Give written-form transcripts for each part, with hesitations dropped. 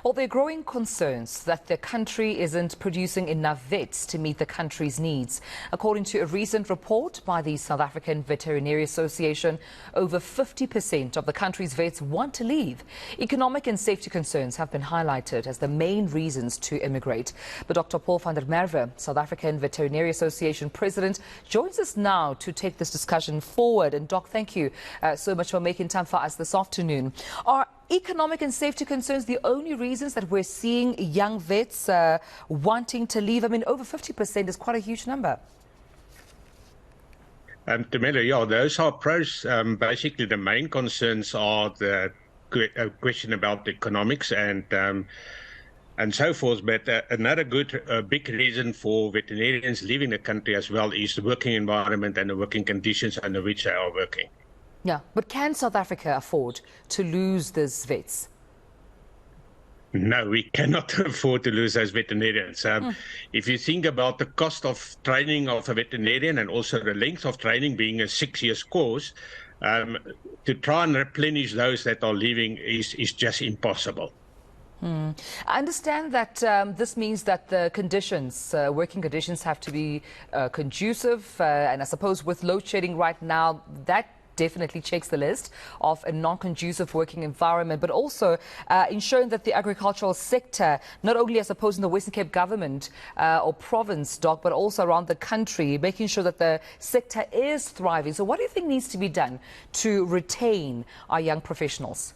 Well, there are growing concerns that the country isn't producing enough vets to meet the country's needs. According to a recent report by the South African Veterinary Association, over 50% of the country's vets want to leave. Economic and safety concerns have been highlighted as the main reasons to immigrate. But Dr. Paul Van Der Merwe, South African Veterinary Association President, joins us now to take this discussion forward. And Doc, thank you so much for making time for us this afternoon. Are economic and safety concerns the only reasons that we're seeing young vets wanting to leave? I mean, over 50% is quite a huge number. Tamela, yeah, those are pros. Basically, the main concerns are the question about economics and so forth. But another big reason for veterinarians leaving the country as well is the working environment and the working conditions under which they are working. Yeah, but can South Africa afford to lose these vets? No, we cannot afford to lose those veterinarians. If you think about the cost of training of a veterinarian and also the length of training being a 6-year course, to try and replenish those that are leaving is just impossible. I understand that this means that the conditions, working conditions have to be conducive, and I suppose with load shedding right now, that definitely checks the list of a non-conducive working environment, but also ensuring that the agricultural sector, not only I suppose in the Western Cape government or province, Doc, but also around the country, making sure that the sector is thriving. So what do you think needs to be done to retain our young professionals?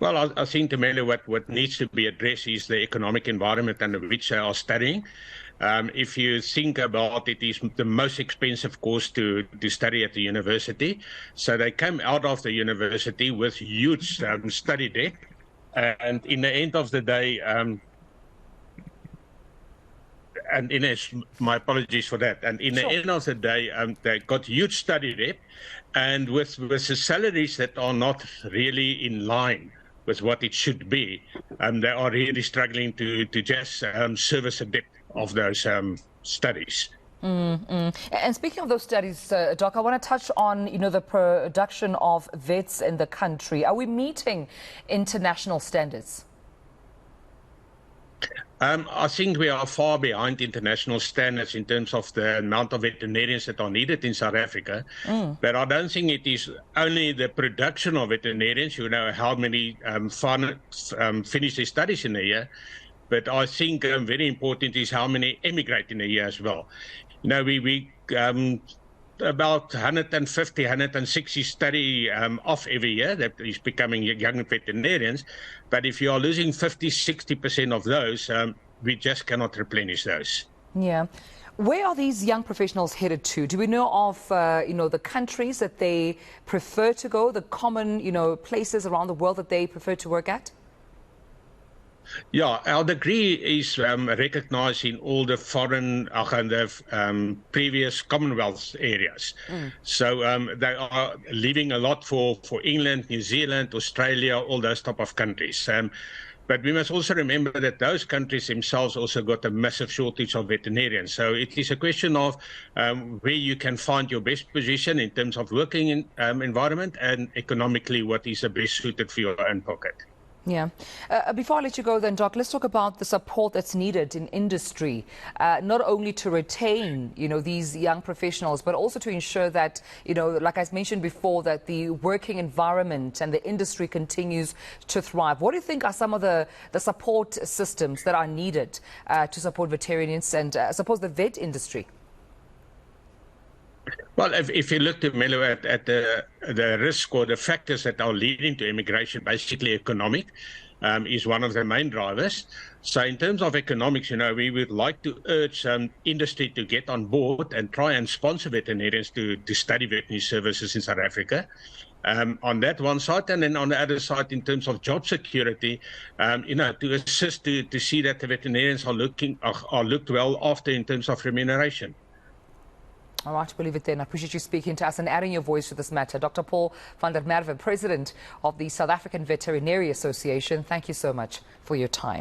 Well, I think, Tamela, what needs to be addressed is the economic environment under which they are studying. If you think about it, is the most expensive course to study at the university. So they come out of the university with huge study debt. And in the end of the day, my apologies for that. And in the end of the day, they got huge study debt, and with the salaries that are not really in line with what it should be, they are really struggling to just service the debt of those studies. And speaking of those studies, Doc, I want to touch on, the production of vets in the country. Are we meeting international standards? I think we are far behind international standards in terms of the amount of veterinarians that are needed in South Africa. But I don't think it is only the production of veterinarians, how many finish their studies in a year. But I think very important is how many emigrate in a year as well. We about 150, 160 study off every year that is becoming young veterinarians. But if you are losing 50, 60% of those, we just cannot replenish those. Yeah. Where are these young professionals headed to? Do we know of, the countries that they prefer to go, the common, places around the world that they prefer to work at? Yeah, our degree is recognized in all the foreign and the previous Commonwealth areas. So they are leaving a lot for England, New Zealand, Australia, all those type of countries. But we must also remember that those countries themselves also got a massive shortage of veterinarians. So it is a question of where you can find your best position in terms of working environment and economically what is the best suited for your own pocket. Yeah. Before I let you go then, Doc, let's talk about the support that's needed in industry, not only to retain, these young professionals, but also to ensure that, like I mentioned before, that the working environment and the industry continues to thrive. What do you think are some of the support systems that are needed to support veterinarians and, I suppose, the vet industry? Well, if you look at the risk or the factors that are leading to immigration, basically economic is one of the main drivers. So in terms of economics, we would like to urge industry to get on board and try and sponsor veterinarians to study veterinary services in South Africa. On that one side, and then on the other side, in terms of job security, to assist to see that the veterinarians are looked well after in terms of remuneration. All right, we'll leave it there. I appreciate you speaking to us and adding your voice to this matter. Dr. Paul Van Der Merwe, President of the South African Veterinary Association, thank you so much for your time.